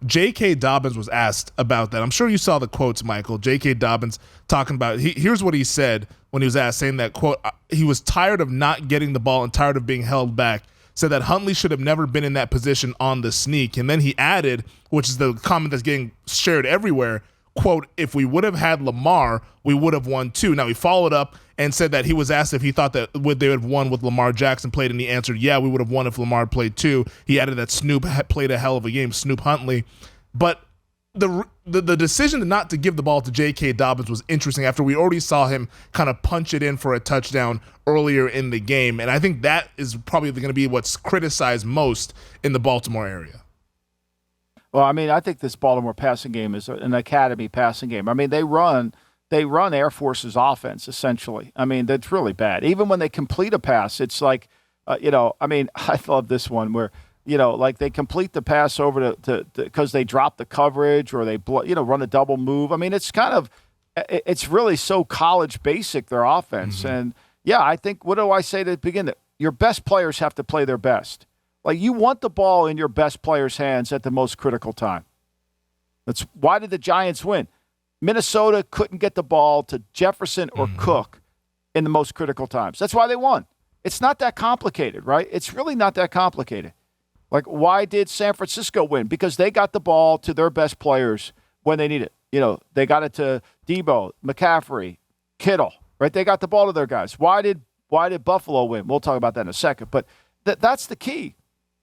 JK Dobbins was asked about that. I'm sure you saw the quotes, Michael. JK Dobbins talking about, here's what he said when he was asked, saying that, quote, he was tired of not getting the ball and tired of being held back. Said that Huntley should have never been in that position on the sneak. And then he added, which is the comment that's getting shared everywhere, quote, if we would have had Lamar, we would have won too. Now, he followed up and said that he was asked if he thought that they would have won with Lamar Jackson played, and he answered, yeah, we would have won if Lamar played too. He added that Snoop played a hell of a game, Snoop Huntley. But the decision not to give the ball to J.K. Dobbins was interesting after we already saw him kind of punch it in for a touchdown earlier in the game. And I think that is probably going to be what's criticized most in the Baltimore area. Well, I mean, I think this Baltimore passing game is an academy passing game. I mean, they run Air Force's offense, essentially. I mean, that's really bad. Even when they complete a pass, it's like, I mean, I love this one where, like they complete the pass over to because they drop the coverage or they, run a double move. I mean, it's really so college basic, their offense. Mm-hmm. And, yeah, I think, what do I say to begin? Your best players have to play their best. Like, you want the ball in your best player's hands at the most critical time. That's why did the Giants win? Minnesota couldn't get the ball to Jefferson or Cook in the most critical times. That's why they won. It's not that complicated, right? It's really not that complicated. Like, why did San Francisco win? Because they got the ball to their best players when they need it. They got it to Debo, McCaffrey, Kittle, right? They got the ball to their guys. Why did Buffalo win? We'll talk about that in a second. But that's the key.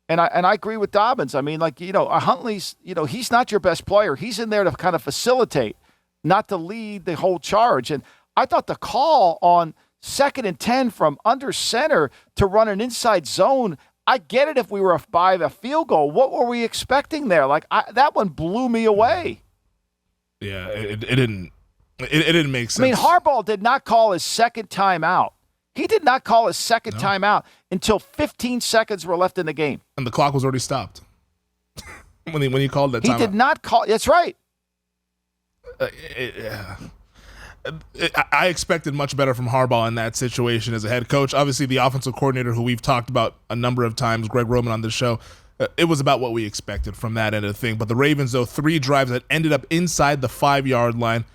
And I agree with Dobbins. I mean, Huntley's, he's not your best player. He's in there to kind of facilitate, not to lead the whole charge. And I thought the call on 2nd and 10 from under center to run an inside zone, I get it if we were by a field goal. What were we expecting there? That one blew me away. Yeah, it didn't make sense. I mean, Harbaugh did not call his second timeout. He did not call his second timeout until 15 seconds were left in the game. And the clock was already stopped when he called that timeout. He did not call. That's right. I expected much better from Harbaugh in that situation as a head coach. Obviously, the offensive coordinator, who we've talked about a number of times, Greg Roman on this show, it was about what we expected from that end of the thing. But the Ravens, though, 3 drives that ended up inside the 5-yard line,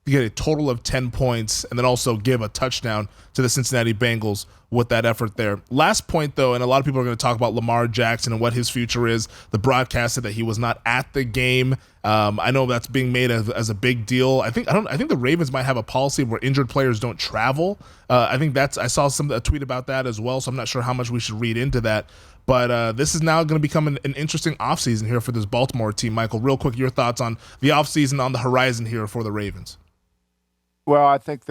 to get a total of 10 points and then also give a touchdown to the Cincinnati Bengals with that effort there. Last point, though, and a lot of people are going to talk about Lamar Jackson and what his future is. The broadcast said that he was not at the game. I know that's being made as a big deal. I think the Ravens might have a policy where injured players don't travel. I saw a tweet about that as well, so I'm not sure how much we should read into that. But this is now going to become an interesting offseason here for this Baltimore team. Michael, real quick, your thoughts on the offseason on the horizon here for the Ravens. Well, I think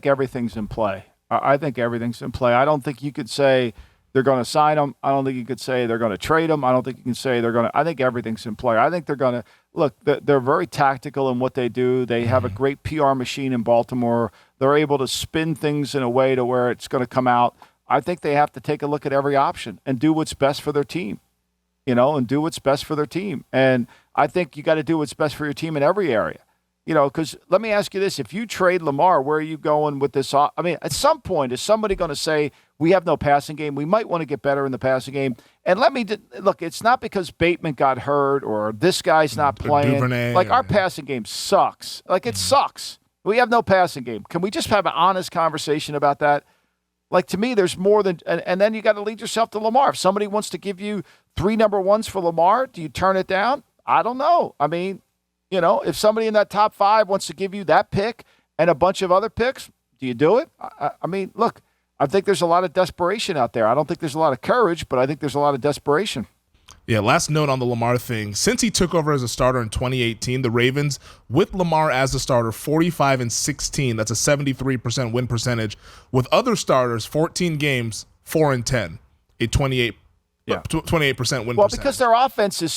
everything's in play. I think everything's in play. I don't think you could say they're going to sign him. I don't think you could say they're going to trade him. I don't think you can say they're going to – I think everything's in play. I think they're going to – look, they're very tactical in what they do. They have a great PR machine in Baltimore. They're able to spin things in a way to where it's going to come out. I think they have to take a look at every option and do what's best for their team, and do what's best for their team. And I think you got to do what's best for your team in every area. Because let me ask you this. If you trade Lamar, where are you going with this? I mean, at some point, is somebody going to say, we have no passing game? We might want to get better in the passing game. And look, it's not because Bateman got hurt or this guy's not playing. Duvernay, our passing game sucks. It sucks. We have no passing game. Can we just have an honest conversation about that? To me, there's more than – and then you got to lead yourself to Lamar. If somebody wants to give you 3 number ones for Lamar, do you turn it down? I don't know. I mean – if somebody in that top 5 wants to give you that pick and a bunch of other picks, do you do it? I mean, look, I think there's a lot of desperation out there. I don't think there's a lot of courage, but I think there's a lot of desperation. Yeah, last note on the Lamar thing. Since he took over as a starter in 2018, the Ravens, with Lamar as a starter, 45-16. That's a 73% win percentage. With other starters, 14 games, 4-10, a 28% win percentage. Well, because their offense is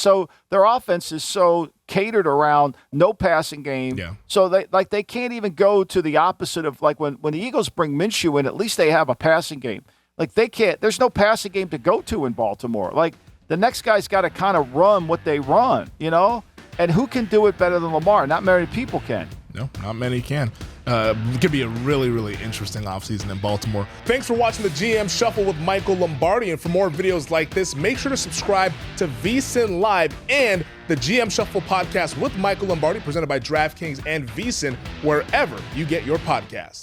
so catered around no passing game. Yeah. So they can't even go to the opposite of when the Eagles bring Minshew in, at least they have a passing game. They can't. There's no passing game to go to in Baltimore. The next guy's got to kind of run what they run, And who can do it better than Lamar? Not many people can. No, not many can. It could be a really, really interesting offseason in Baltimore. Thanks for watching the GM Shuffle with Michael Lombardi. And for more videos like this, make sure to subscribe to VSiN Live and the GM Shuffle podcast with Michael Lombardi, presented by DraftKings and VSiN, wherever you get your podcasts.